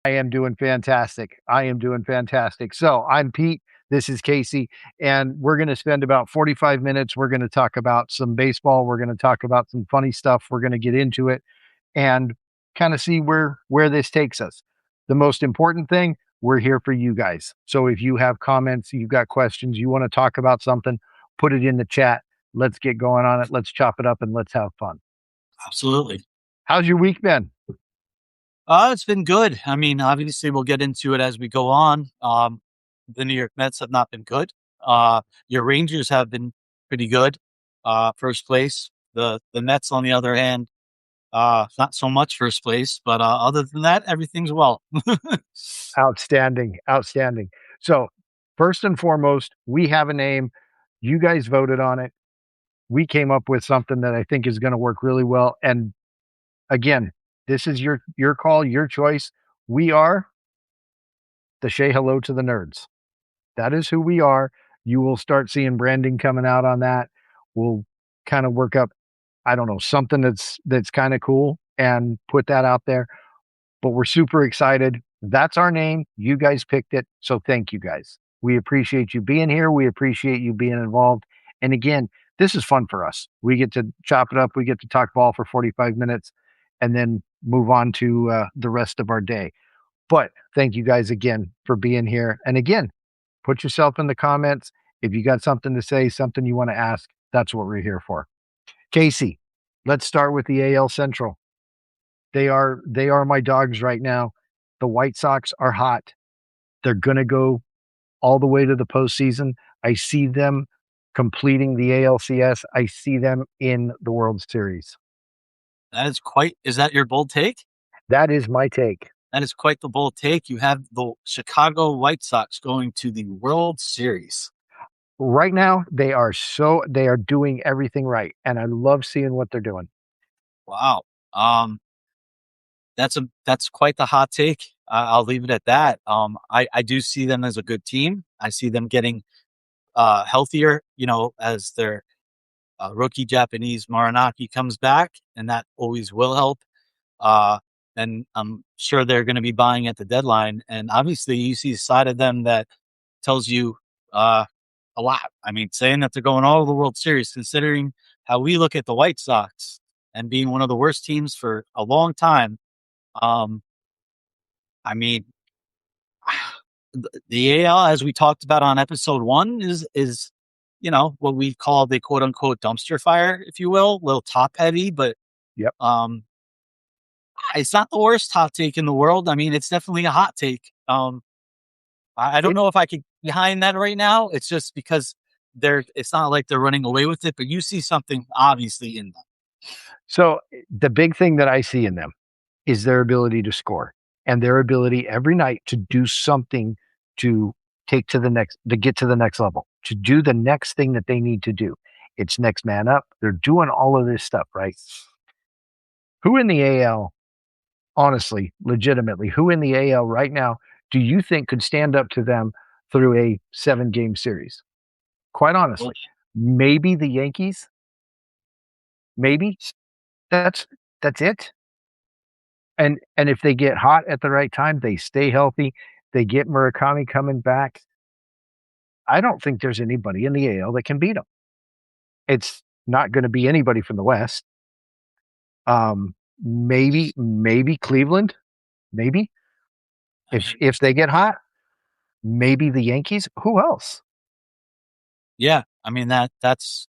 I am doing fantastic. I am doing fantastic. So I'm Pete. This is Casey, and we're going to spend about 45 minutes. We're going to talk about some baseball. We're going to talk about some funny stuff. We're going to get into it and kind of see where this takes us. The most important thing, we're here for you guys. So if you have comments, you've got questions, you want to talk about something, put it in the chat. Let's get going on it. Let's chop it up and let's have fun. Absolutely. How's your week been? It's been good. I mean, obviously, we'll get into it as we go on. The New York Mets have not been good. Your Rangers have been pretty good. First place. The Mets, on the other hand, not so much first place. But other than that, everything's well. Outstanding. Outstanding. So, first and foremost, we have a name. You guys voted on it. We came up with something that I think is going to work really well. And again, this is your call, your choice. We are the Shea Hello to the Nerds. That is who we are. You will start seeing branding coming out on that. We'll kind of work up, I don't know, something that's kind of cool and put that out there. But we're super excited. That's our name. You guys picked it. So thank you guys. We appreciate you being here. We appreciate you being involved. And again, this is fun for us. We get to chop it up. We get to talk ball for 45 minutes and then move on to the rest of our day. But thank you guys again for being here. And again, put yourself in the comments. If you got something to say, something you want to ask, that's what we're here for. Casey, let's start with the AL Central. They are my dogs right now. The White Sox are hot. They're gonna go all the way to the postseason. I see them completing the ALCS. I see them in the World Series. Is that your bold take? That is my take. That is quite the bold take. You have the Chicago White Sox going to the World Series. Right now, they are doing everything right, and I love seeing what they're doing. Wow. Um, that's quite the hot take. I'll leave it at that. I do see them as a good team. I see them getting healthier, as their rookie Japanese Marinaki comes back, and that always will help. Uh, and I'm sure they're going to be buying at the deadline. And obviously, you see a side of them that tells you a lot. I mean, saying that they're going all over the World Series, considering how we look at the White Sox and being one of the worst teams for a long time. Um, I mean, the AL, as we talked about on episode 1, is what we call the quote unquote dumpster fire, if you will, a little top heavy, but Yep. it's not the worst hot take in the world. I mean, it's definitely a hot take. I don't It, know if I could get behind that right now. It's just because it's not like they're running away with it, but you see something obviously in them. so the big thing that I see in them is their ability to score and their ability every night to do something to to get to the next level, to do the next thing that they need to do. It's next man up. They're doing all of this stuff, right? Who in the AL, honestly, legitimately, who in the AL right now do you think could stand up to them through a 7-game series? Quite Well, honestly, maybe the Yankees, maybe that's that's it. And if they get hot at the right time, they stay healthy, they get Murakami coming back. I don't think there's anybody in the AL that can beat them. It's not going to be anybody from the West. Maybe Cleveland, maybe if they get hot, maybe the Yankees. Who else? yeah, I mean that's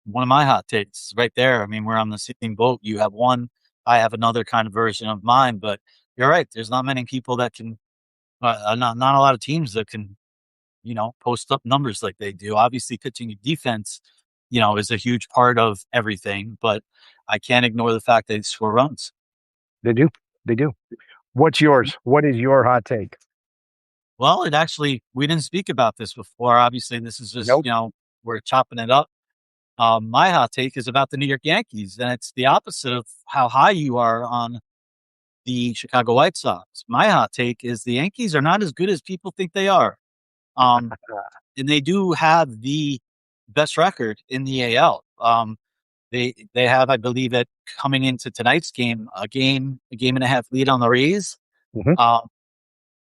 one of my hot takes right there. I mean, we're on the same boat. You have one, I have another kind of version of mine, but you're right. There's not many people that can, not a lot of teams that can, post up numbers like they do. Obviously, pitching and defense, is a huge part of everything, but I can't ignore the fact that they score runs. They do. They do. What's yours? What is your hot take? Well, we didn't speak about this before. Obviously, this is just, Nope. we're chopping it up. My hot take is about the New York Yankees, and it's the opposite of how high you are on the Chicago White Sox. My hot take is the Yankees are not as good as people think they are. Um, and they do have the best record in the AL. They have, I believe, it coming into tonight's game, a game and a half lead on the Rays. Mhm.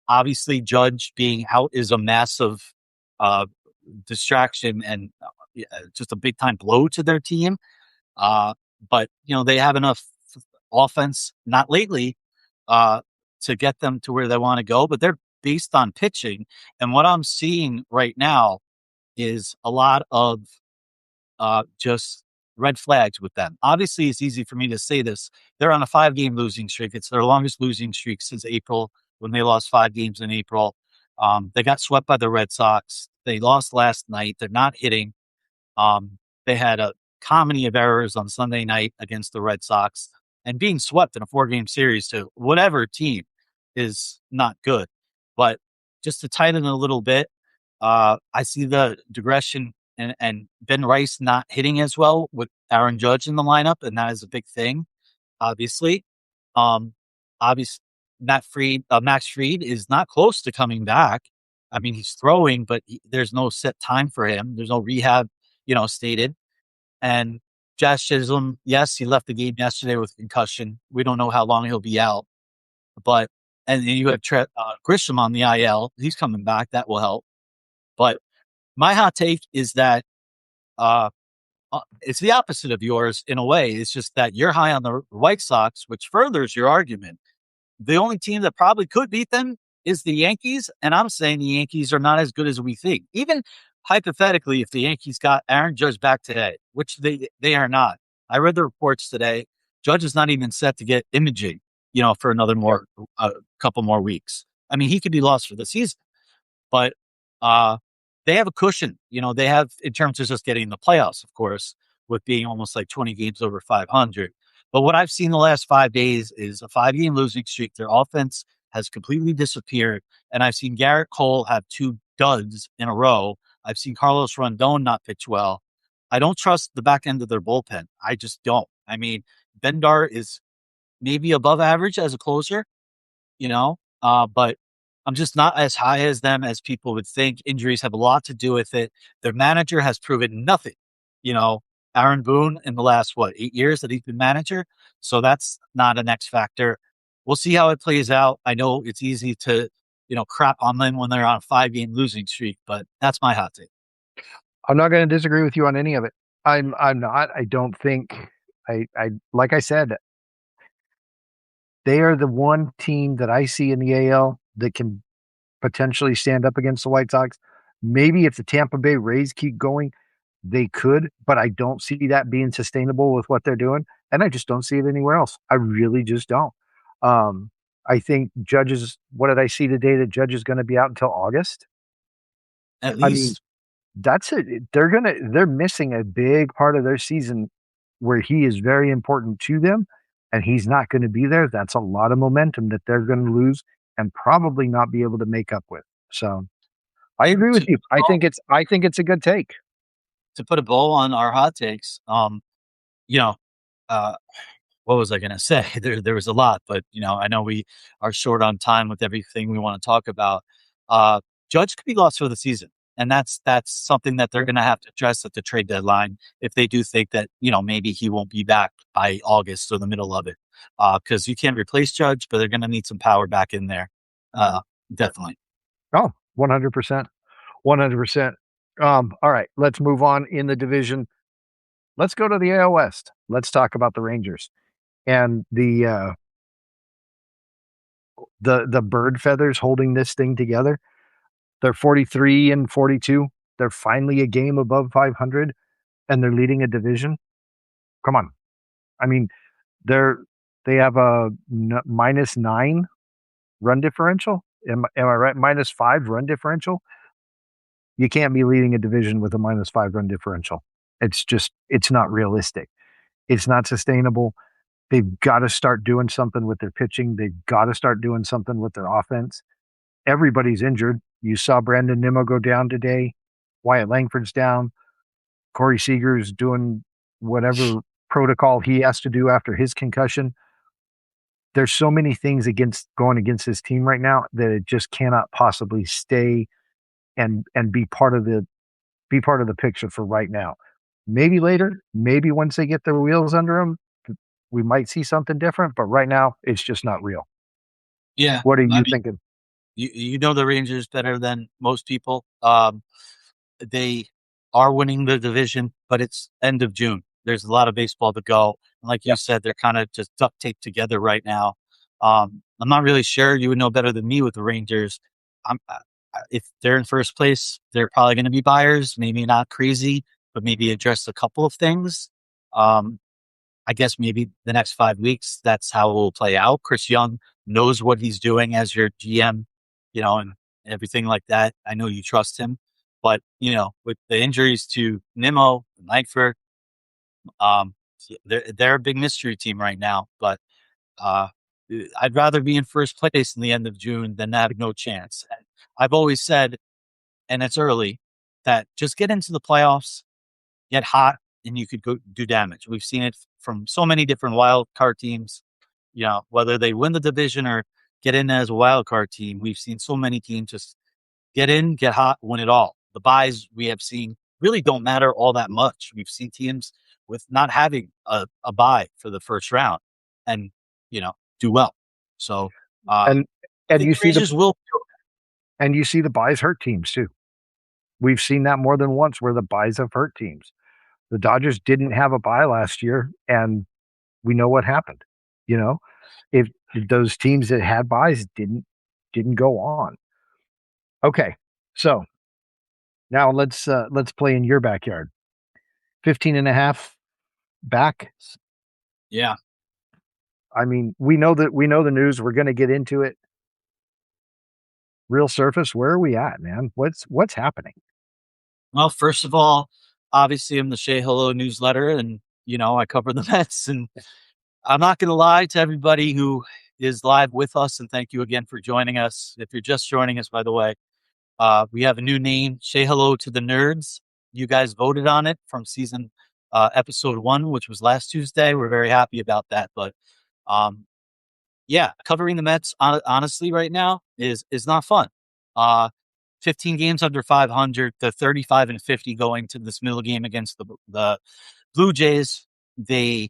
Obviously, Judge being out is a massive uh, distraction and just a big time blow to their team. Uh, but they have enough offense, not lately, uh, to get them to where they want to go. But they're based on pitching, and what I'm seeing right now is a lot of just red flags with them. Obviously, it's easy for me to say this. They're on a 5-game losing streak. It's their longest losing streak since April when they lost 5 games in April. They got swept by the Red Sox. They lost last night. They're not hitting. They had a comedy of errors on Sunday night against the Red Sox, and being swept in a 4-game series to whatever team is not good. But just to tighten a little bit, I see the digression and Ben Rice not hitting as well with Aaron Judge in the lineup, and that is a big thing, obviously. Um, obviously, Max Fried is not close to coming back. I mean, he's throwing, but there's no set time for him. There's no rehab, stated. And Josh Chisholm, yes, he left the game yesterday with concussion. We don't know how long he'll be out, but and then you have Grisham on the IL. He's coming back. That will help. But my hot take is that uh, it's the opposite of yours in a way. It's just that you're high on the White Sox, which furthers your argument. The only team that probably could beat them is the Yankees, and I'm saying the Yankees are not as good as we think. Even hypothetically, if the Yankees got Aaron Judge back today, which they are not. I read the reports today. Judge is not even set to get imaging, for another couple more weeks. I mean, he could be lost for the season, but uh, they have a cushion. They have in terms of just getting the playoffs, of course, with being almost like 20 games over 500. But what I've seen the last 5 days is a 5-game losing streak. Their offense has completely disappeared. And I've seen Garrett Cole have 2 duds in a row. I've seen Carlos Rondon not pitch well. I don't trust the back end of their bullpen. I just don't. I mean, Bendar is maybe above average as a closer, but I'm just not as high as them as people would think. Injuries have a lot to do with it. Their manager has proven nothing. You know, Aaron Boone in the last 8 years that he's been manager. So that's not an X factor. We'll see how it plays out. I know it's easy to, crap on them when they're on a 5-game losing streak, but that's my hot take. I'm not going to disagree with you on any of it. I'm not. I don't think I like I said, they are the one team that I see in the AL that can potentially stand up against the White Sox. Maybe if the Tampa Bay Rays keep going, they could, but I don't see that being sustainable with what they're doing. And I just don't see it anywhere else. I really just don't. I think Judge's, what did I see today? That Judge is going to be out until August. At I mean, least, that's it. They're missing a big part of their season where he is very important to them and he's not going to be there. That's a lot of momentum that they're going to lose and probably not be able to make up with. So I to, agree with to, you. I think it's a good take. to put a bow on our hot takes, you know, uh, what was I going to say? There was a lot, but I know we are short on time with everything we want to talk about. Uh, Judge could be lost for the season, and that's something that they're going to have to address at the trade deadline if they do think that maybe he won't be back by August or the middle of it, because you can't replace Judge, but they're going to need some power back in there, definitely. Oh, 100%. 100%. All right, let's move on in the division. Let's go to the AL West. Let's talk about the Rangers and the bird feathers holding this thing together. They're 43 and 42. They're finally a game above 500 and they're leading a division. Come on. I mean, they're they have a -9 run differential. Am I right? -5 run differential. You can't be leading a division with a -5 run differential. It's not realistic. It's not sustainable. They've got to start doing something with their pitching. They've got to start doing something with their offense. Everybody's injured. You saw Brandon Nimmo go down today. Wyatt Langford's down. Corey Seager's doing whatever protocol he has to do after his concussion. There's so many things going against this team right now that it just cannot possibly stay and be part of the picture for right now. Maybe later, maybe once they get their wheels under them, we might see something different. But right now, it's just not real. Yeah, What are I you mean, thinking? You know the Rangers better than most people. They are winning the division, but it's end of June. There's a lot of baseball to go. And like you Yeah. said, they're kind of just duct taped together right now. I'm not really sure. You would know better than me with the Rangers. If they're in first place, they're probably going to be buyers. Maybe not crazy, but maybe address a couple of things. Um, I guess maybe the next 5 weeks, that's how it will play out. Chris Young knows what he's doing as your GM, and everything like that. I know you trust him, but with the injuries to Nimmo, Langford, um, they're a big mystery team right now. But uh, I'd rather be in first place in the end of June than have no chance. I've always said, and it's early, that just get into the playoffs, get hot, and you could go do damage. We've seen it from so many different wild card teams. Whether they win the division or get in as a wild card team, we've seen so many teams just get in, get hot, win it all. The buys we have seen really don't matter all that much. We've seen teams with not having a buy for the first round and do well. So And I and think you the see the Rangers will. and you see the buys hurt teams too. We've seen that more than once where the buys have hurt teams. The Dodgers didn't have a buy last year, and we know what happened. You know, if those teams that had buys didn't go on. Okay, so now let's play in your backyard. 15 and a half back. Yeah. I mean, we know the news. We're going to get into it. Real surface. Where are we at, man? What's happening? Well, first of all, obviously I'm the Shea Hello newsletter, and I cover the Mets, and I'm not going to lie to everybody who is live with us, and thank you again for joining us. If you're just joining us, by the way, we have a new name, Say Hello to the Nerds. You guys voted on it from season episode 1, which was last Tuesday. We're very happy about that. But um, yeah, covering the Mets honestly right now is not fun. Uh, 15 games under 500, the 35 and 50 going to this middle game against the Blue Jays. They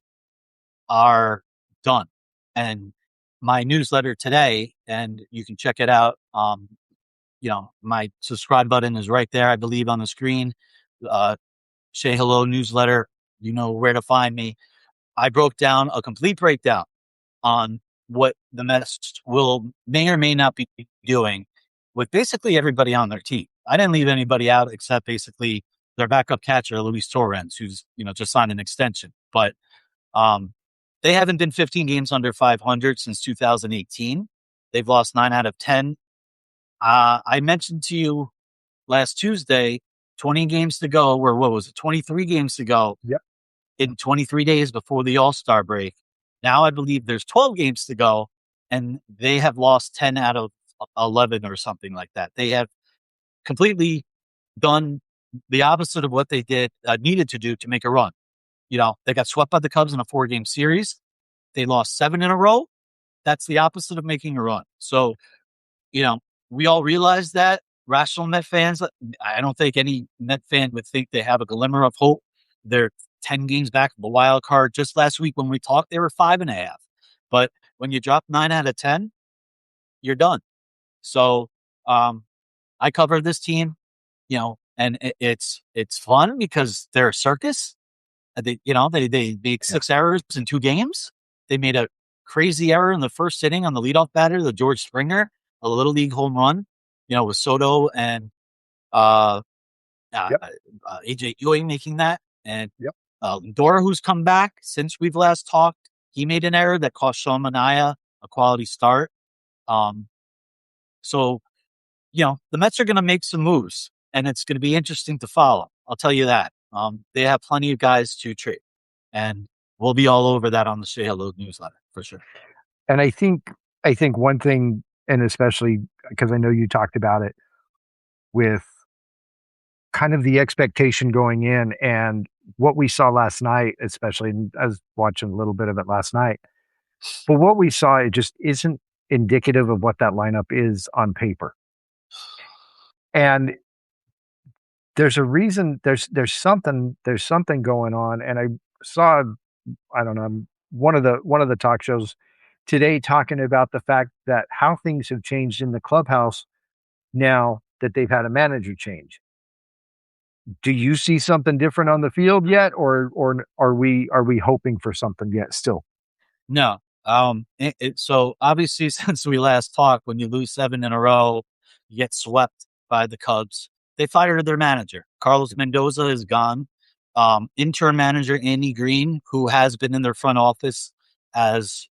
are done. And my newsletter today, and you can check it out. My subscribe button is right there, I believe, on the screen. Uh, Say Hello newsletter. You know where to find me. I broke down a complete breakdown on what the Mets may or may not be doing with basically everybody on their team. I didn't leave anybody out except basically their backup catcher, Luis Torrens, who's just signed an extension. But um, they haven't been 15 games under 500 since 2018. They've lost 9 out of 10. I mentioned to you last Tuesday, 20 games to go, or what was it, 23 games to go Yep. in 23 days before the All-Star break. Now I believe there's 12 games to go, and they have lost 10 out of 11 or something like that. They have completely done the opposite of what they needed to do to make a run. They got swept by the Cubs in a 4-game series. They lost 7 in a row. That's the opposite of making a run. So, you know, we all realize that. Rational Met fans, I don't think any Met fan would think they have a glimmer of hope. They're 10 games back from the wild card. Just last week when we talked, they were 5.5. But when you drop 9 out of 10, you're done. So I cover this team, and it's fun because they're a circus. They made Yeah. 6 errors in 2 games. They made a crazy error in the first inning on the leadoff batter, the George Springer, a little league home run, with Soto and uh, Yep. AJ Ewing making that. And Yep. Lindor, who's come back since we've last talked, he made an error that cost Sean Manaea a quality start. Um, so, the Mets are going to make some moves, and it's going to be interesting to follow. I'll tell you that. They have plenty of guys to trade, and we'll be all over that on the Shea Hello newsletter for sure. And I think one thing, and especially because I know you talked about it with kind of the expectation going in and what we saw last night, especially and I was watching a little bit of it last night. But what we saw, it just isn't indicative of what that lineup is on paper. And there's a reason, there's something going on. And I saw, I don't know, one of the talk shows today talking about the fact that how things have changed in the clubhouse now that they've had a manager change. Do you see something different on the field yet, or are we hoping for something yet still? No. So obviously, since we last talked, when you lose 7 in a row, you get swept by the Cubs. They fired their manager. Carlos Mendoza is gone. Interim manager Andy Green, who has been in their front office as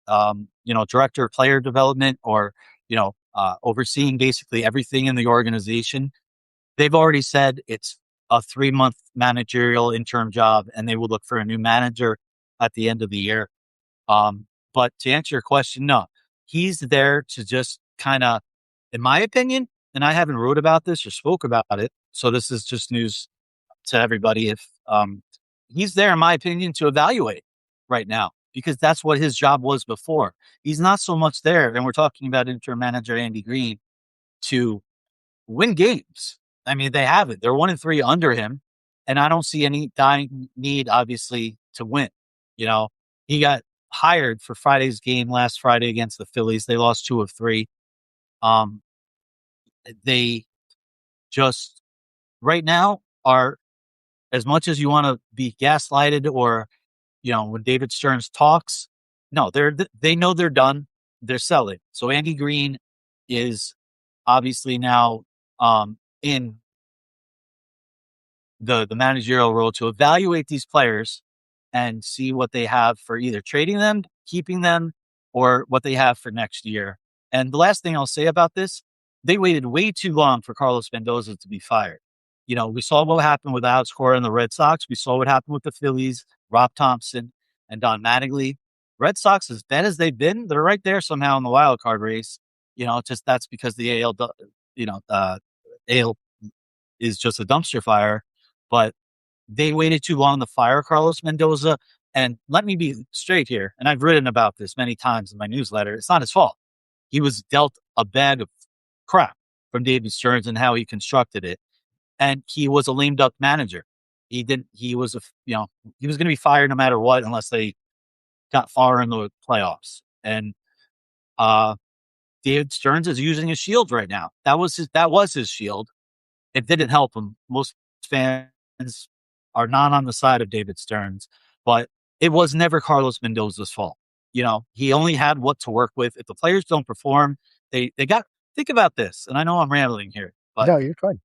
director of player development, or overseeing basically everything in the organization. They've already said it's a 3-month managerial interim job, and they will look for a new manager at the end of the year. But to answer your question, no, he's there to just kind of, in my opinion, and I haven't wrote about this or spoke about it, so this is just news to everybody. If he's there, in my opinion, to evaluate right now, because that's what his job was before. He's not so much there, and we're talking about interim manager Andy Green, to win games. I mean, they have it. They're 1-3 under him, and I don't see any dying need, obviously, to win. You know, he got hired for Friday's game last Friday against the Phillies. They lost 2 of 3. Um, they just right now are, as much as you want to be gaslighted, or when David Stearns talks, no, they know they're done. They're selling. So Andy Green is obviously now in the managerial role to evaluate these players and see what they have for either trading them, keeping them, or what they have for next year. And the last thing I'll say about this, they waited way too long for Carlos Mendoza to be fired. We saw what happened with Alex Cora and the Red Sox. We saw what happened with the Phillies, Rob Thompson, and Don Mattingly. Red Sox, as bad as they've been, they're right there somehow in the wild card race. Just that's because the AL is just a dumpster fire. But they waited too long to fire Carlos Mendoza. And let me be straight here, and I've written about this many times in my newsletter. It's not his fault. He was dealt a bag of crap from David Stearns and how he constructed it. And he was a lame duck manager. He was he was going to be fired no matter what, unless they got far in the playoffs. And uh, David Stearns is using his shield right now. That was his shield. It didn't help him. Most fans are not on the side of David Stearns, but it was never Carlos Mendoza's fault. He only had what to work with. If the players don't perform, they got, think about this. And I know I'm rambling here, but No, you're fine.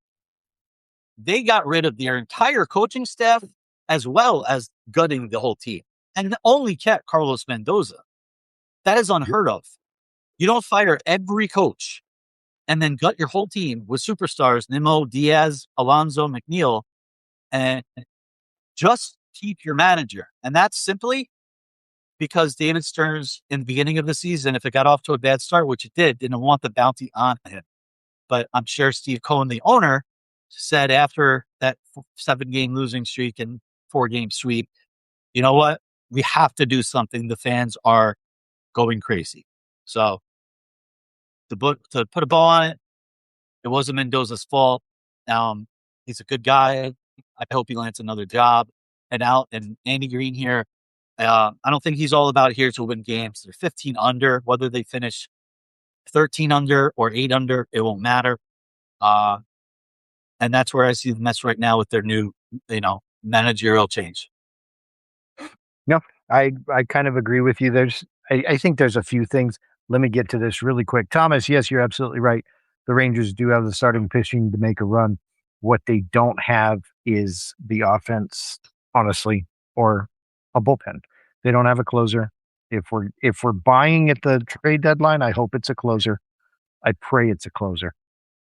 they got rid of their entire coaching staff as well as gutting the whole team, and only kept Carlos Mendoza. That is unheard of. You don't fire every coach and then gut your whole team with superstars, Nimmo, Diaz, Alonso, McNeil, and just keep your manager. And that's simply because David Stearns, in the beginning of the season, if it got off to a bad start, which it did, didn't want the bounty on him. But I'm sure Steve Cohen, the owner, said after that 7-game losing streak and 4-game sweep, you know what? We have to do something. The fans are going crazy. So to put a ball on it, it wasn't Mendoza's fault. He's a good guy. I hope he lands another job. And Andy Green here, I don't think he's all about here to win games. They're 15 under. Whether they finish 13 under or 8 under, it won't matter. And that's where I see the Mets right now with their new, managerial change. No, I kind of agree with you. I think there's a few things. Let me get to this really quick. Thomas, yes, you're absolutely right. The Rangers do have the starting pitching to make a run. What they don't have is the offense, honestly, or a bullpen. They don't have a closer. If we're buying at the trade deadline, I hope it's a closer. I pray it's a closer.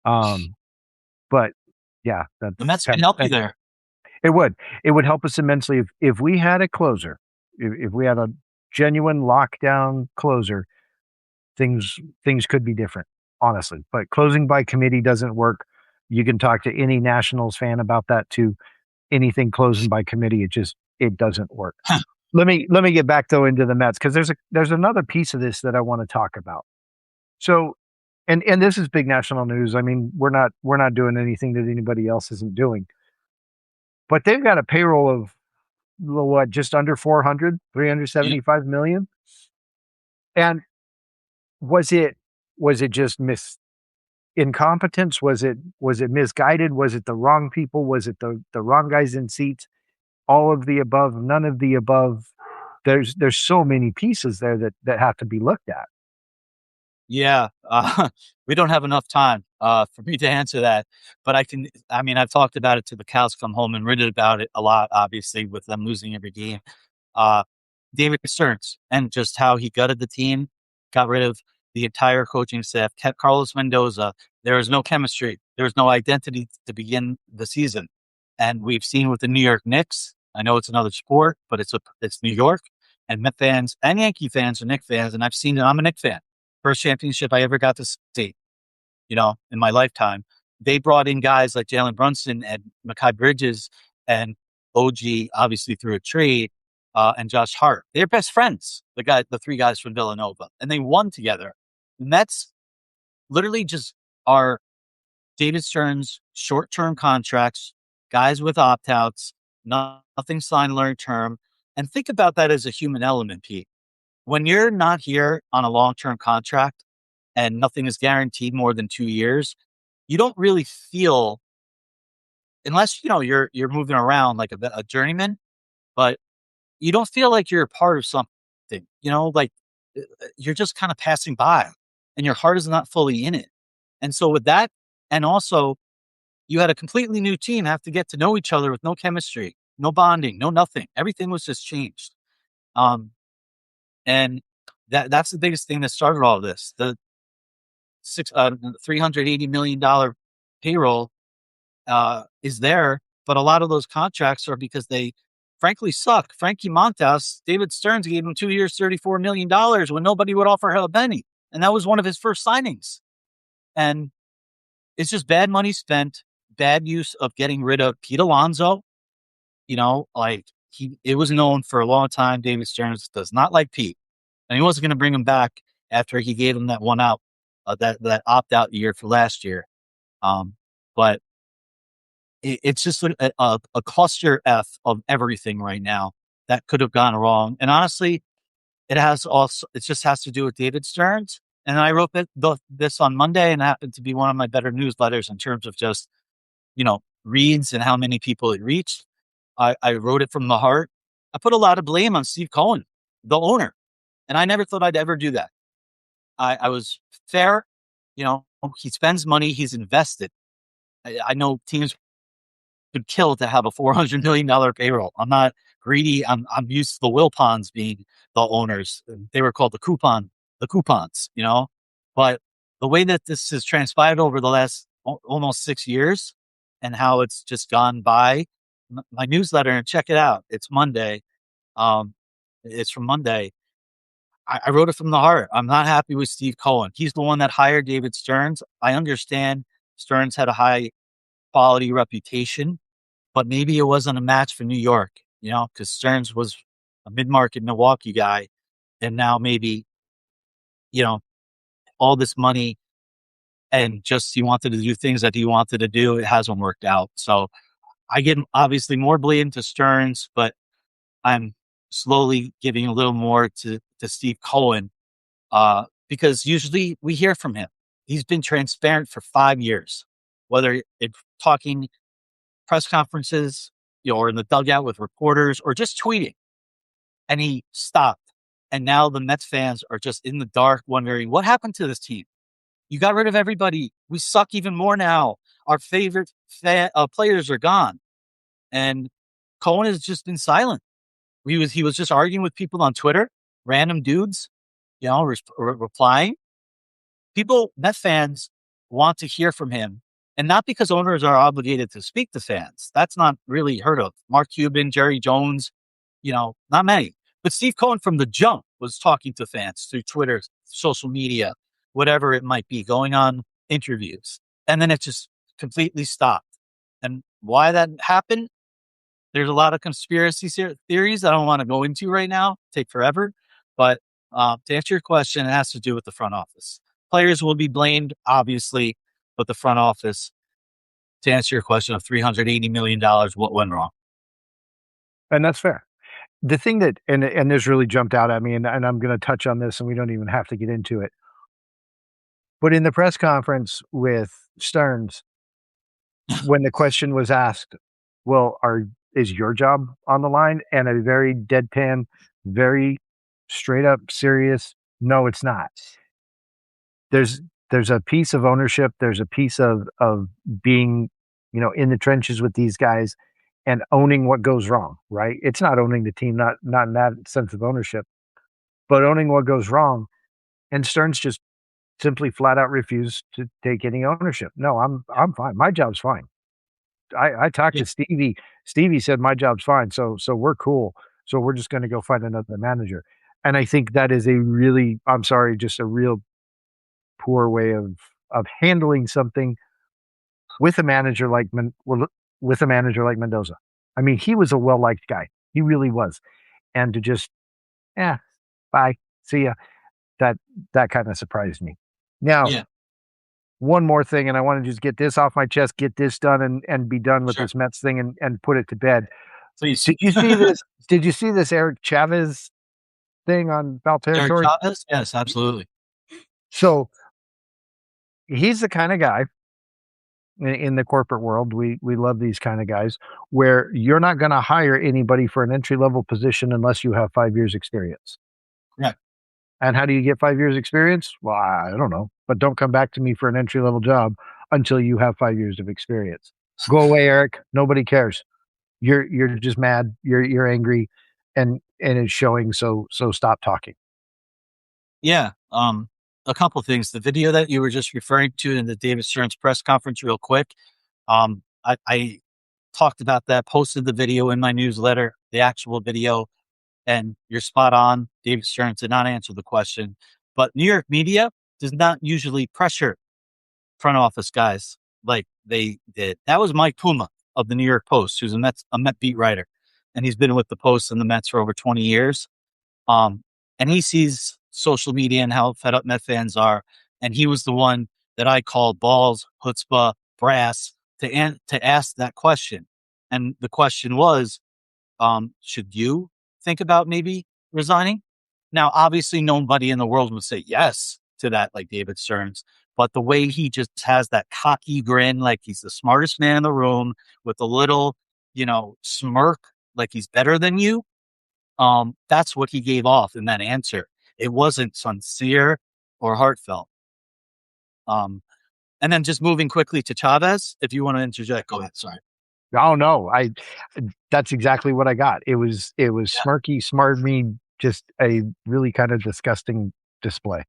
But yeah, The Mets can help you there. it would. It would help us immensely if we had a closer, if we had a genuine lockdown closer, things could be different, honestly. But closing by committee doesn't work. You can talk to any Nationals fan about that too. Anything closing by committee, it doesn't work. Let me get back though into the Mets, because there's another piece of this that I want to talk about. So, and this is big national news. I mean, we're not doing anything that anybody else isn't doing. But they've got a payroll of what, just under 400, 375 million. And Was it just incompetence? Was it misguided? Was it the wrong people? Was it the wrong guys in seats? All of the above, none of the above. There's so many pieces there that have to be looked at. Yeah, we don't have enough time for me to answer that, but I mean, I've talked about it to the cows come home and written about it a lot, obviously, with them losing every game. Uh, David Stearns and just how he gutted the team, got rid of the entire coaching staff, kept Carlos Mendoza. There was no chemistry. There was no identity to begin the season. And we've seen with the New York Knicks, I know it's another sport, but it's New York, and Met fans and Yankee fans are Knicks fans. And I've seen it. I'm a Knicks fan. First championship I ever got to see, in my lifetime. They brought in guys like Jalen Brunson and Mikal Bridges and OG, obviously through a trade, and Josh Hart. They're best friends, the three guys from Villanova, and they won together. The Mets literally just are David Stearns short-term contracts, guys with opt-outs, nothing signed long-term. And think about that as a human element, Pete. When you're not here on a long-term contract and nothing is guaranteed more than 2 years, you don't really feel, unless you're moving around like a journeyman, but you don't feel like you're a part of something. Like you're just kind of passing by, and your heart is not fully in it. And so with that, and also you had a completely new team have to get to know each other with no chemistry, no bonding, no nothing. Everything was just changed. Um, and that's the biggest thing that started all of this. The $380 million payroll is there, but a lot of those contracts are because they frankly suck. Frankie Montas, David Stearns gave him 2 years, $34 million when nobody would offer him a penny. And that was one of his first signings. And it's just bad money spent, bad use of getting rid of Pete Alonso. Like it was known for a long time, David Stearns does not like Pete. And he wasn't going to bring him back after he gave him that one out, that opt out year for last year. But it's just a cluster F of everything right now that could have gone wrong. And honestly, it just has to do with David Stearns. And I wrote this on Monday, and it happened to be one of my better newsletters in terms of just, reads and how many people it reached. I wrote it from the heart. I put a lot of blame on Steve Cohen, the owner, and I never thought I'd ever do that. I was fair. He spends money, he's invested. I know teams could kill to have a $400 million payroll. I'm not greedy. I'm used to the Wilpons being the owners. They were called the coupons, But the way that this has transpired over the last almost 6 years and how it's just gone by, my newsletter, and check it out. It's Monday. Um, it's from Monday. I wrote it from the heart. I'm not happy with Steve Cohen. He's the one that hired David Stearns. I understand Stearns had a high quality reputation, but maybe it wasn't a match for New York, because Stearns was a mid-market Milwaukee guy. And now maybe, you know, all this money and just he wanted to do things that he wanted to do. It hasn't worked out. So I give obviously more blame to Stearns, but I'm slowly giving a little more to Steve Cohen, because usually we hear from him. He's been transparent for 5 years, whether it's talking press conferences, or in the dugout with reporters or just tweeting. And he stopped. And now the Mets fans are just in the dark wondering what happened to this team. You got rid of everybody. We suck even more now. Our favorite players are gone. And Cohen has just been silent. He was just arguing with people on Twitter, random dudes, replying. Met fans want to hear from him, and not because owners are obligated to speak to fans. That's not really heard of. Mark Cuban, Jerry Jones, not many. But Steve Cohen from the jump was talking to fans through Twitter, social media, whatever it might be, going on interviews. And then it just completely stopped. And why that happened, there's a lot of conspiracy theories I don't want to go into right now, take forever. But to answer your question, it has to do with the front office. Players will be blamed, obviously, but the front office, to answer your question of $380 million, what went wrong? And that's fair. The thing that and this really jumped out at me, and I'm going to touch on this, and we don't even have to get into it. But in the press conference with Stearns, when the question was asked, well, is your job on the line? And a very deadpan, very straight up serious, no, it's not. There's there's a piece of ownership, there's a piece of being, in the trenches with these guys and owning what goes wrong, right? It's not owning the team, not in that sense of ownership, but owning what goes wrong. And Stearns just simply flat out refused to take any ownership. No, I'm fine. My job's fine. I talked Yeah, to Stevie. Stevie said my job's fine. So we're cool. So we're just going to go find another manager. And I think that is a really, I'm sorry, just a real poor way of handling something with a manager like with a manager like Mendoza. I mean, he was a well liked guy. He really was. And to just, yeah, bye, see ya. That that kind of surprised me. Now, yeah, one more thing, and I want to just get this off my chest, get this done, and be done with sure. this Mets thing and put it to bed. Please. Did you see this? Did you see this Eric Chavez thing on Foul Eric Territory? Chavez? Yes, absolutely. So he's the kind of guy in the corporate world. We love these kind of guys where you're not going to hire anybody for an entry level position unless you have 5 years experience. Correct. And how do you get 5 years experience? Well, I don't know, but don't come back to me for an entry level job until you have 5 years of experience. Go away, Eric. Nobody cares. You're just mad. You're angry, and it's showing. So stop talking. Yeah. A couple things. The video that you were just referring to in the David Stearns press conference, real quick. I talked about that, posted the video in my newsletter, the actual video, and you're spot on. David Stearns did not answer the question, but New York media does not usually pressure front office guys like they did. That was Mike Puma of the New York Post, who's a Met beat writer, and he's been with the Post and the Mets for over 20 years. Um, and he sees social media and how fed up Met fans are, and he was the one that I called balls, chutzpah, brass to ask that question. And the question was, should you think about maybe resigning? Now, obviously, nobody in the world would say yes to that, like David Stearns, but the way he just has that cocky grin, like he's the smartest man in the room with a little, smirk, like he's better than you. That's what he gave off in that answer. It wasn't sincere or heartfelt. Um, and then just moving quickly to Chavez, if you want to interject, go ahead. Sorry. Oh no, I that's exactly what I got. It was Yeah. smirky, smarmy, just a really kind of disgusting display.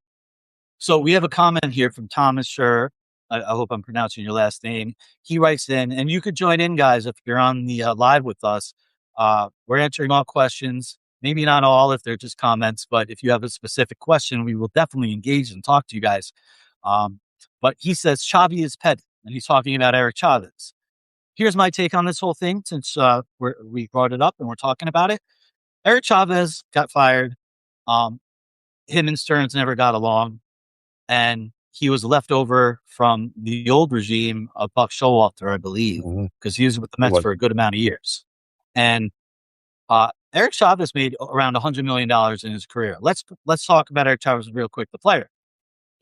So we have a comment here from Thomas Scherrer. I hope I'm pronouncing your last name. He writes in, and you could join in, guys, if you're on the live with us. We're answering all questions, maybe not all if they're just comments, but if you have a specific question, we will definitely engage and talk to you guys. Um, but he says Xavi is petty, and he's talking about Eric Chavez. Here's my take on this whole thing since we brought it up and we're talking about it. Eric Chavez got fired. Um, him and Stearns never got along, and he was left over from the old regime of Buck Showalter, I believe, Mhm. because he was with the It Mets was. for a good amount of years. And Eric Chavez made around $100 million in his career. Let's talk about Eric Chavez real quick. The player,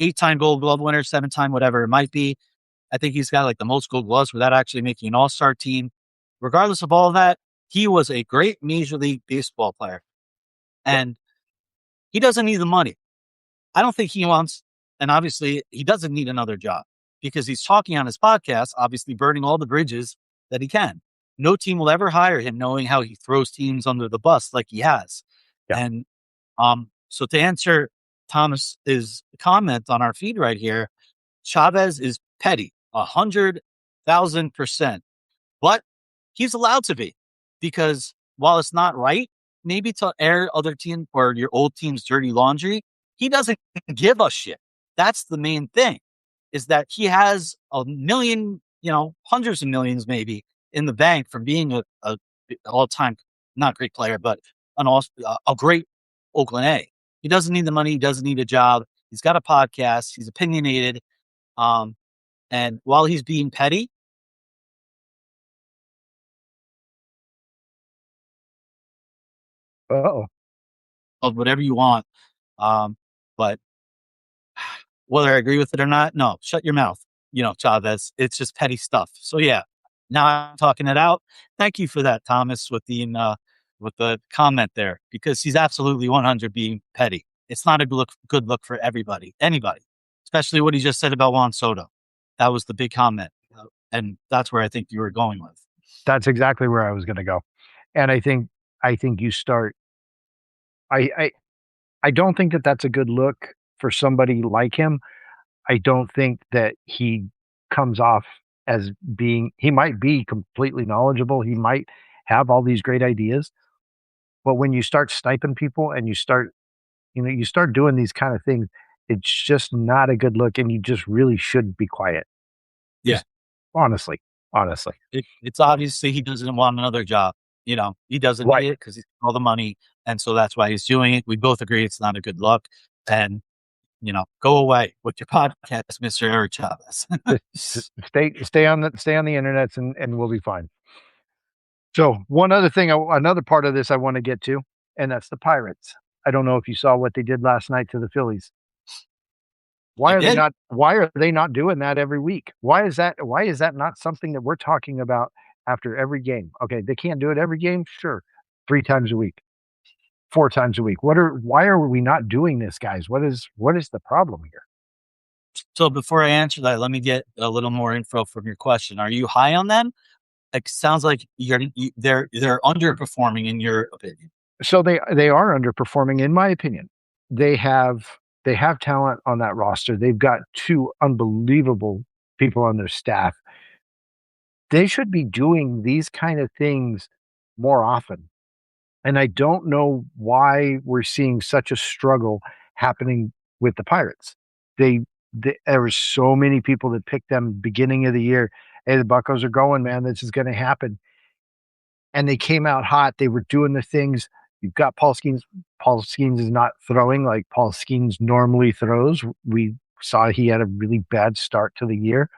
8-time Gold Glove winner, 7-time whatever it might be. I think he's got like the most Gold Gloves without actually making an All Star team. Regardless of all that, he was a great Major League Baseball player, Yep. and he doesn't need the money. I don't think he wants, and obviously he doesn't need another job because he's talking on his podcast, obviously burning all the bridges that he can. No team will ever hire him knowing how he throws teams under the bus like he has. Yeah. And so to answer Thomas's comment on our feed right here, Chavez is petty, 100,000%. But he's allowed to be because while it's not right, maybe to air other team or your old team's dirty laundry, he doesn't give a shit. That's the main thing is that he has a million, hundreds of millions maybe in the bank from being a all-time, not great player, but a great Oakland A. He doesn't need the money. He doesn't need a job. He's got a podcast. He's opinionated. Um, and while he's being petty, Oh, of whatever you want. Um, but whether I agree with it or not, no, shut your mouth, Chavez. It's just petty stuff. So yeah, now I'm talking it out. Thank you for that, Thomas, with the comment there, because he's absolutely 100 being petty. It's not a good look for anybody, especially what he just said about Juan Soto. That was the big comment, and that's where I think you were going with. That's exactly where I was going to go. And I think you start. I, I I don't think that that's a good look for somebody like him. I don't think that he comes off as being. He might be completely knowledgeable. He might have all these great ideas, but when you start sniping people and you start doing these kind of things, it's just not a good look, and you just really should be quiet. Yeah, Just honestly, honestly. it's obviously he doesn't want another job. He doesn't Right. need it because he's got all the money, and so that's why he's doing it. We both agree it's not a good look, and go away with your podcast, Mr. Eric Chavez. Stay on the internets, and we'll be fine. So one other thing, another part of this I want to get to, and that's the Pirates. I don't know if you saw what they did last night to the Phillies. I did. Why are they not doing that every week? Why is that not something that we're talking about after every game? Okay, they can't do it every game, sure. 3 times a week, 4 times a week. Why are we not doing this, guys? What is the problem here? So before I answer that, let me get a little more info from your question. Are you high on them? It sounds like they're underperforming in your opinion. So they are underperforming, in my opinion. They have they have talent on that roster. They've got two unbelievable people on their staff. They should be doing these kind of things more often. And I don't know why we're seeing such a struggle happening with the Pirates. There were so many people that picked them beginning of the year. Hey, the Buccos are going, man. This is going to happen. And they came out hot. They were doing the things. You've got Paul Skeens. Paul Skeens is not throwing like Paul Skeens normally throws. We saw he had a really bad start to the year,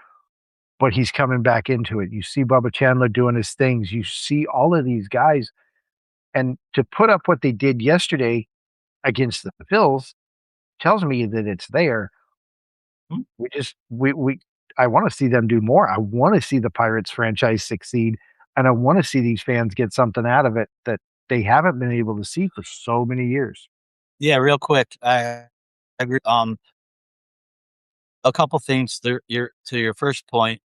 but he's coming back into it. You see Bubba Chandler doing his things. You see all of these guys. And to put up what they did yesterday against the Phils tells me that it's there. Hmm. We I want to see them do more. I want to see the Pirates franchise succeed, and I want to see these fans get something out of it that they haven't been able to see for so many years. Yeah, real quick. I agree. A couple things there. To your first point,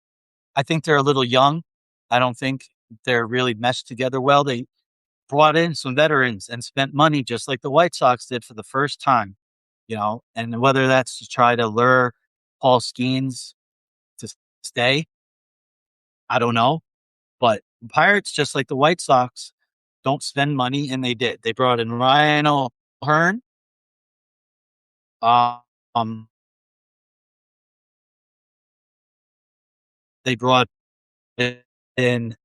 I think they're a little young. I don't think they're really meshed together well. They brought in some veterans and spent money just like the White Sox did for the first time, and whether that's to try to lure Paul Skeens to stay, I don't know. But Pirates, just like the White Sox, don't spend money, and they did. They brought in Ryan O'Hearn. Um, they brought in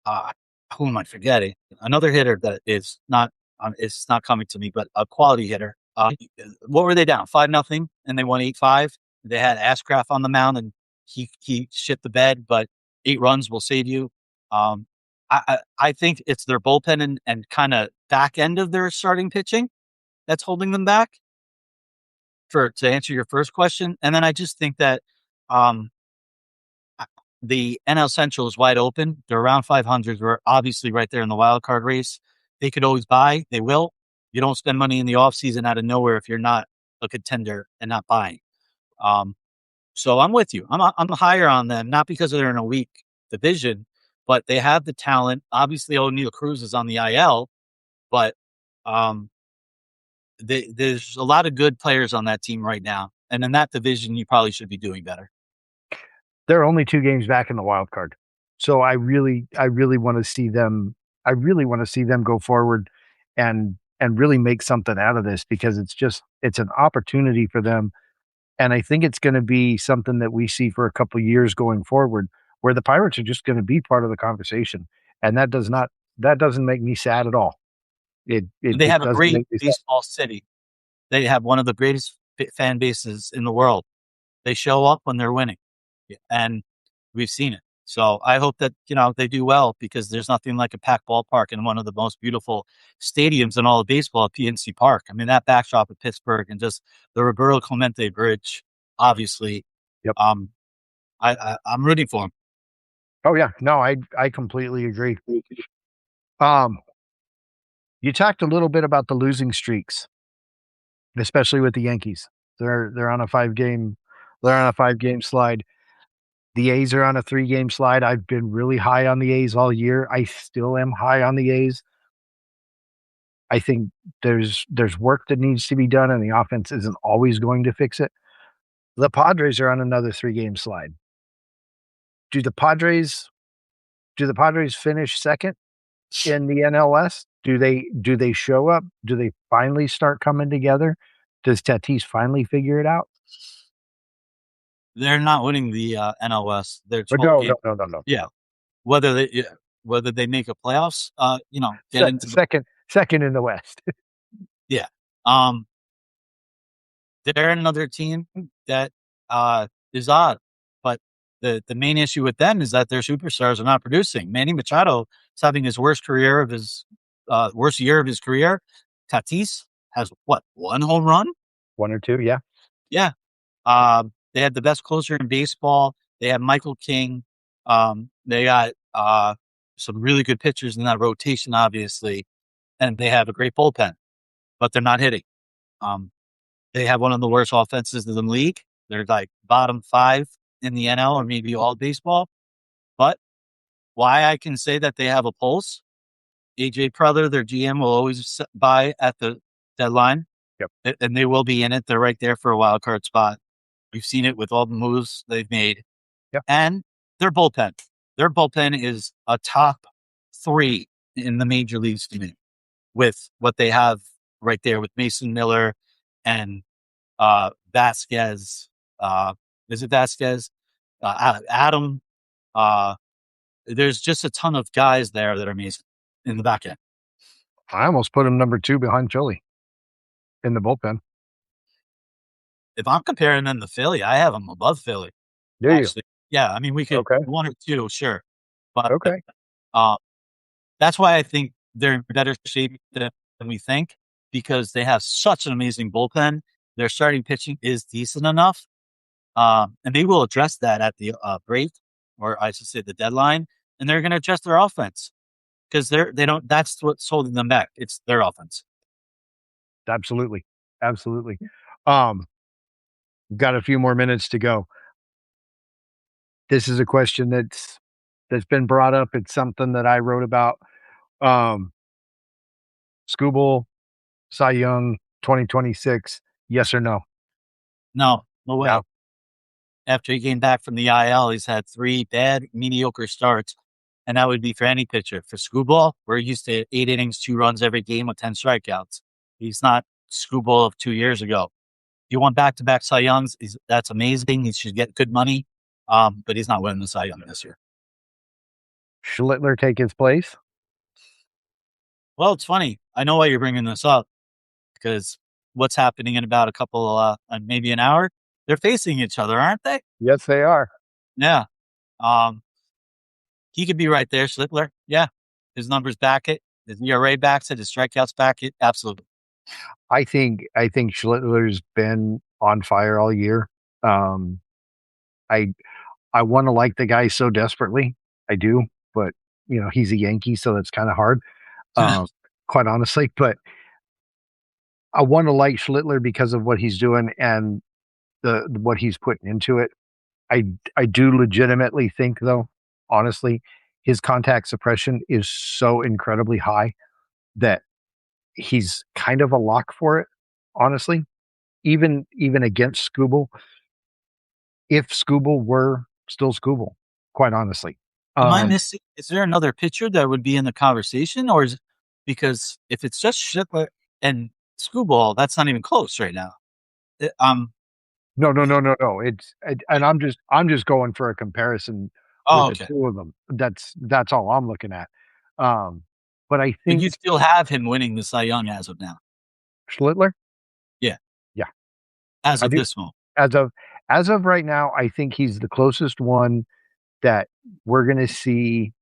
uh, who am I forgetting? Another hitter that is not it's not coming to me, but a quality hitter. What were they down 5-0, and they won 8-5. They had Ashcraft on the mound, and he shit the bed, but 8 runs will save you. Um, I think it's their bullpen and kind of back end of their starting pitching that's holding them back. To answer your first question, and then I just think that um, the NL Central is wide open. They're around 500. We're obviously right there in the wild card race. They could always buy. They will. You don't spend money in the offseason out of nowhere if you're not a contender and not buying. Um, so I'm with you. I'm higher on them, not because they're in a weak division, but they have the talent. Obviously, O'Neal Cruz is on the IL, but um, there's a lot of good players on that team right now. And in that division, you probably should be doing better. They're only 2 games back in the wild card. So I really want to see them. I really want to see them go forward and really make something out of this because it's an opportunity for them. And I think it's going to be something that we see for a couple of years going forward, where the Pirates are just going to be part of the conversation. And that doesn't make me sad at all. It it, They it have a doesn't great make me sad. baseball city. They have one of the greatest fan bases in the world. They show up when they're winning, and we've seen it. So I hope that they do well because there's nothing like a packed ballpark in one of the most beautiful stadiums in all of baseball at PNC Park. I mean that backdrop of Pittsburgh and just the Roberto Clemente Bridge. obviously. Yep. Um, I'm rooting for him. Oh yeah. No, I completely agree. Um, you talked a little bit about the losing streaks, especially with the Yankees. They're on a 5 game they're on a 5 game slide. The A's are on a 3 game slide. I've been really high on the A's all year. I still am high on the A's. I think there's work that needs to be done, and the offense isn't always going to fix it. The Padres are on another 3 game slide. Do the Padres do the Padres finish second in the NLS? Do they show up? Do they finally start coming together? Does Tatis finally figure it out? They're not winning the NLS. They're But 12 no, no, game. no, no, no. Yeah, whether they yeah, whether they make a playoffs, get into the Second in the West. yeah. Um, they're another team that is odd, but the main issue with them is that their superstars are not producing. Manny Machado is having his worst year of his career. Tatis has what, one home run? One or two, yeah. Yeah. They had the best closer in baseball. They have Michael King. They got some really good pitchers in that rotation, obviously, and they have a great bullpen, but they're not hitting. Um, they have one of the worst offenses in the league. They're like bottom five in the NL or maybe all baseball. But why I can say that they have a pulse, AJ Preller, their GM, will always buy at the deadline, Yep. and they will be in it. They're right there for a wild card spot. We've seen it with all the moves they've made. Yep. And their bullpen. Their bullpen is a top three in the major leagues to me with what they have right there with Mason Miller and Vasquez. Is it Vasquez? Adam. Uh, there's just a ton of guys there that are amazing in the back end. I almost put him number 2 behind Philly in the bullpen. If I'm comparing them to Philly, I have them above Philly. Do you? Actually, yeah. I mean, we could Okay. one or two, sure, but Okay. uh, that's why I think they're in better shape than we think because they have such an amazing bullpen. Their starting pitching is decent enough, and they will address that at the break, or I should say the deadline, and they're going to adjust their offense because they don't. That's what's holding them back. It's their offense. Absolutely. Absolutely. Um, got a few more minutes to go. This is a question that's been brought up. It's something that I wrote about. Um, Scooble, Cy Young, 2026. Yes or no? No, no way. No. After he came back from the IL, he's had three bad, mediocre starts, and that would be for any pitcher. For Screwball, we're used to 8 innings, 2 runs every game with 10 strikeouts. He's not Screwball of 2 years ago. If you want back-to-back Cy Youngs, that's amazing. He should get good money, but he's not winning the Cy Young this year. Schlittler take his place? Well, it's funny. I know why you're bringing this up because what's happening in about a couple, maybe an hour? They're facing each other, aren't they? Yes, they are. Yeah. Um, He could be right there, Schlittler. Yeah. His numbers back it. His ERA backs it. His strikeouts back it. Absolutely. I think Schlittler's been on fire all year. Um, I I want to like the guy so desperately. I do, but he's a Yankee, so that's kind of hard. Um, quite honestly, but I want to like Schlittler because of what he's doing and the what he's putting into it. I I do legitimately think though, honestly, his contact suppression is so incredibly high that he's kind of a lock for it, honestly. Even against Scooble, if Scooble were still Scooble, quite honestly. Am I Um, missing? Is there another pitcher that would be in the conversation? Or is it because if it's just Schlittler and Screwball, that's not even close right now. It- um, no, no, no, no, no. And I'm just going for a comparison with oh, the okay. two of them. That's all I'm looking at. Um, but I But you think still have him winning the Cy Young as of now. Schlittler, Yeah. yeah, As I of do. this moment. As of as of right now, I think he's the closest one that we're going to see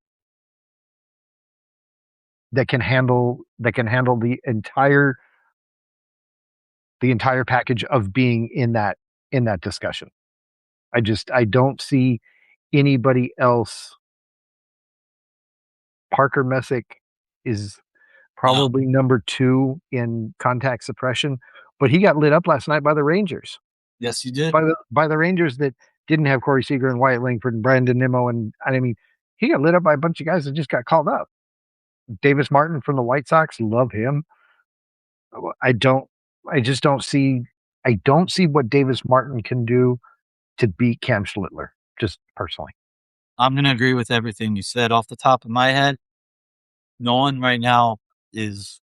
that can handle the entire package of being in that in that discussion. I don't see anybody else. Parker Messick is No, probably number two in contact suppression, but he got lit up last night by the Rangers. yes, you did. By the Rangers that didn't have Corey Seager and Wyatt Langford and Brandon Nimmo, and I mean, he got lit up by a bunch of guys that just got called up. Davis Martin from the White Sox, love him. I don't, I just don't see, I don't see what Davis Martin can do to beat Cam Schlittler, just personally. I'm going to agree with everything you said. Off the top of my head, no one right now is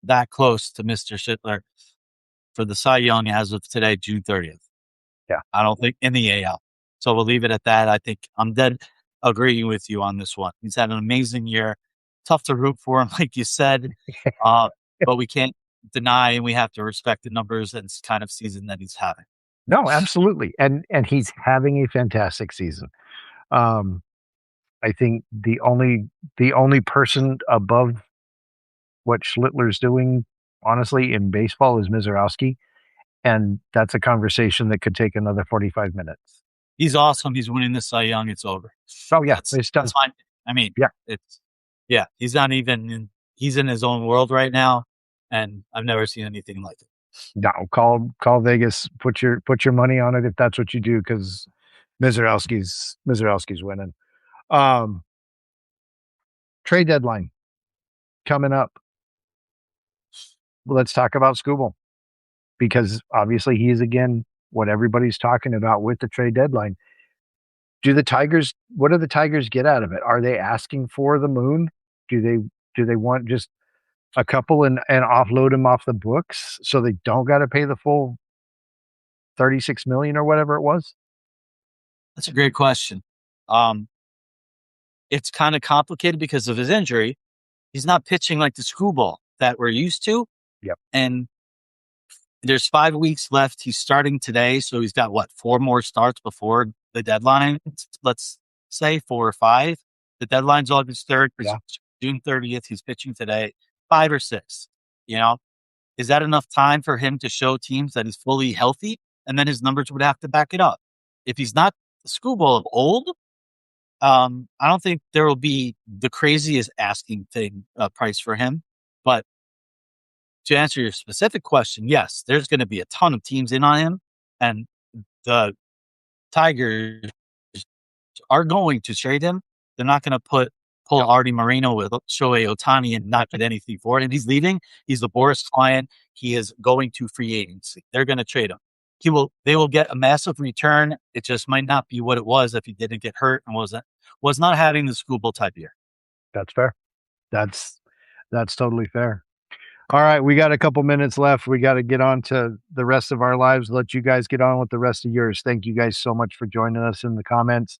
that close to Mr. Schlittler for the Cy Young as of today, June 30th. Yeah. I don't think in the AL. So we'll leave it at that. I think I'm dead agreeing with you on this one. He's had an amazing year. Tough to root for him, like you said, uh, but we can't deny and we have to respect the numbers and kind of season that he's having. No, absolutely. And he's having a fantastic season. Um, I think the only person above what Schlittler's doing, honestly, in baseball is Mizorowski, and that's a conversation that could take another 45 minutes. He's awesome. He's winning the Cy Young. It's over. Oh yeah, That's it's done. that's fine. I mean, Yeah, it's yeah. He's not even in. He's in his own world right now, and I've never seen anything like it. no, call Vegas. Put your money on it if that's what you do, because Mizorowski's winning. Um, Trade deadline coming up. Let's talk about Scooble, because obviously he is again what everybody's talking about with the trade deadline. What do the Tigers get out of it? Are they asking for the moon? Do they want just a couple and offload him off the books so they don't got to pay the full 36 million or whatever it was? That's a great question. Um, it's kind of complicated because of his injury. He's not pitching like the screwball that we're used to, Yep. and there's 5 weeks left. He's starting today, so he's got what, 4 more starts before the deadline. Let's say 4 or 5. The deadline's August 3rd. Yeah, June 30th. He's pitching today. 5 or 6. You know, is that enough time for him to show teams that he's fully healthy? And then his numbers would have to back it up. If he's not the screwball of old, I don't think there will be the craziest asking thing price for him. But to answer your specific question, yes, there's going to be a ton of teams in on him, and the Tigers are going to trade him. They're not going to pull Artie Moreno with Shohei Ohtani and not get anything for it. He's leaving. He's the Boris client. He is going to free agency. They're going to trade him. They will get a massive return. It just might not be what it was if he didn't get hurt and was not having the screwball type year. that's fair. That's totally fair. All right, we got a couple minutes left. We got to get on to the rest of our lives. Let you guys get on with the rest of yours. Thank you guys so much for joining us in the comments.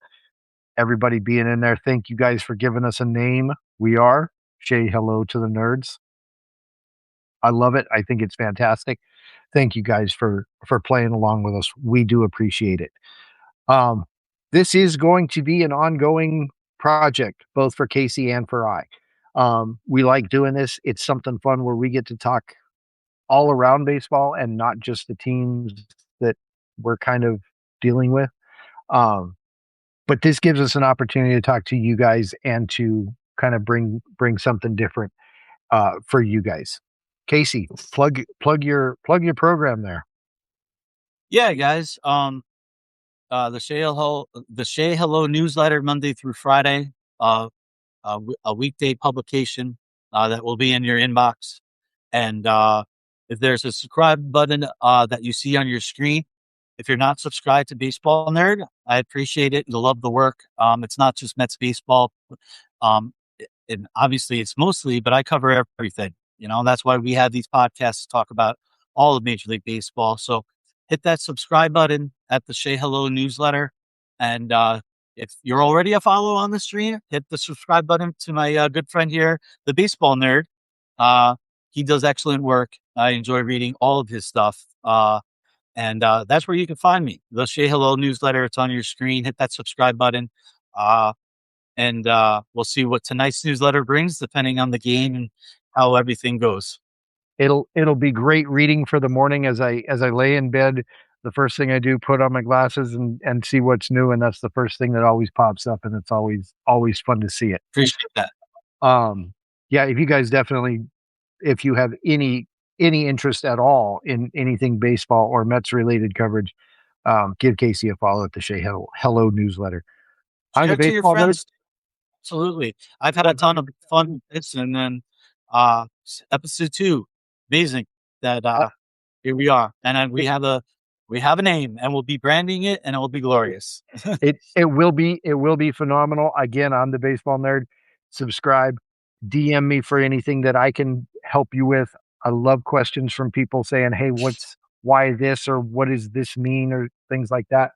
Everybody being in there. Thank you guys for giving us a name. We are Shea Hello to the Nerds. I love it. I think it's fantastic. Thank you guys for playing along with us. We do appreciate it. Um, this is going to be an ongoing project, both for Casey and for I. We like doing this. It's something fun where we get to talk all around baseball and not just the teams that we're kind of dealing with. Um, but this gives us an opportunity to talk to you guys and to kind of bring something different for you guys. Casey, plug your program there. Yeah, guys. The Shea Hello newsletter Monday through Friday. A weekday publication that will be in your inbox. And if there's a subscribe button that you see on your screen, if you're not subscribed to Baseball Nerd, I appreciate it. You'll love the work. It's not just Mets baseball. Um, and obviously it's mostly, but I cover everything. That's why we have these podcasts to talk about all of Major League Baseball. So hit that subscribe button at the Shea Hello newsletter. And if you're already a follow on the stream, hit the subscribe button to my good friend here, the Baseball Nerd. He does excellent work. I enjoy reading all of his stuff. And that's where you can find me. The Shea Hello newsletter. It's on your screen. Hit that subscribe button. And we'll see what tonight's newsletter brings, depending on the game and how everything goes. It'll be great reading for the morning as I lay in bed. The first thing I do, put on my glasses and see what's new, and that's the first thing that always pops up, and it's always fun to see it. Appreciate that. Um, yeah, if you guys definitely, if you have any interest at all in anything baseball or Mets related coverage, give Casey a follow at the Shea Hello newsletter. I'm Share the it to your baseball nerd. friends. Absolutely. I've had a ton of fun with this, and then episode 2, amazing that Uh, here we are. And then we have a name, and we'll be branding it, and it will be glorious. it will be phenomenal. Again, I'm the baseball nerd. Subscribe, DM me for anything that I can help you with. I love questions from people saying, "Hey, why this or what does this mean?" or things like that.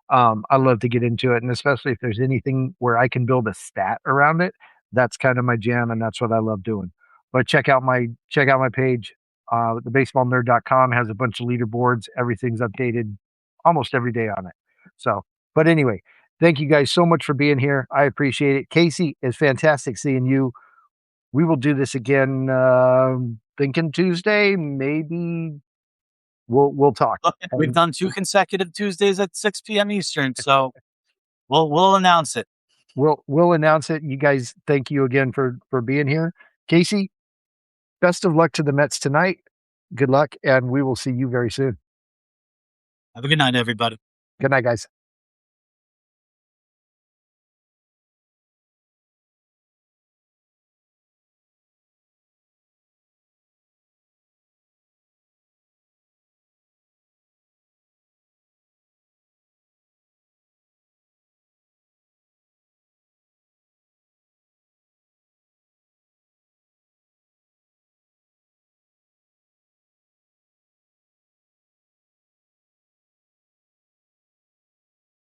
I love to get into it, and especially if there's anything where I can build a stat around it, that's kind of my jam, and that's what I love doing. But check out my page. Thebaseballnerd.com has a bunch of leaderboards. Everything's updated almost every day on it. So, but anyway, thank you guys so much for being here. I appreciate it. Casey, it's fantastic seeing you. We will do this again. Thinking Tuesday, maybe we'll talk. Look, we've And done 2 consecutive Tuesdays at 6 p.m. Eastern, so we'll announce it. we'll announce it. You guys, thank you again for being here. Casey, best of luck to the Mets tonight. Good luck, and we will see you very soon. Have a good night, everybody. Good night, guys.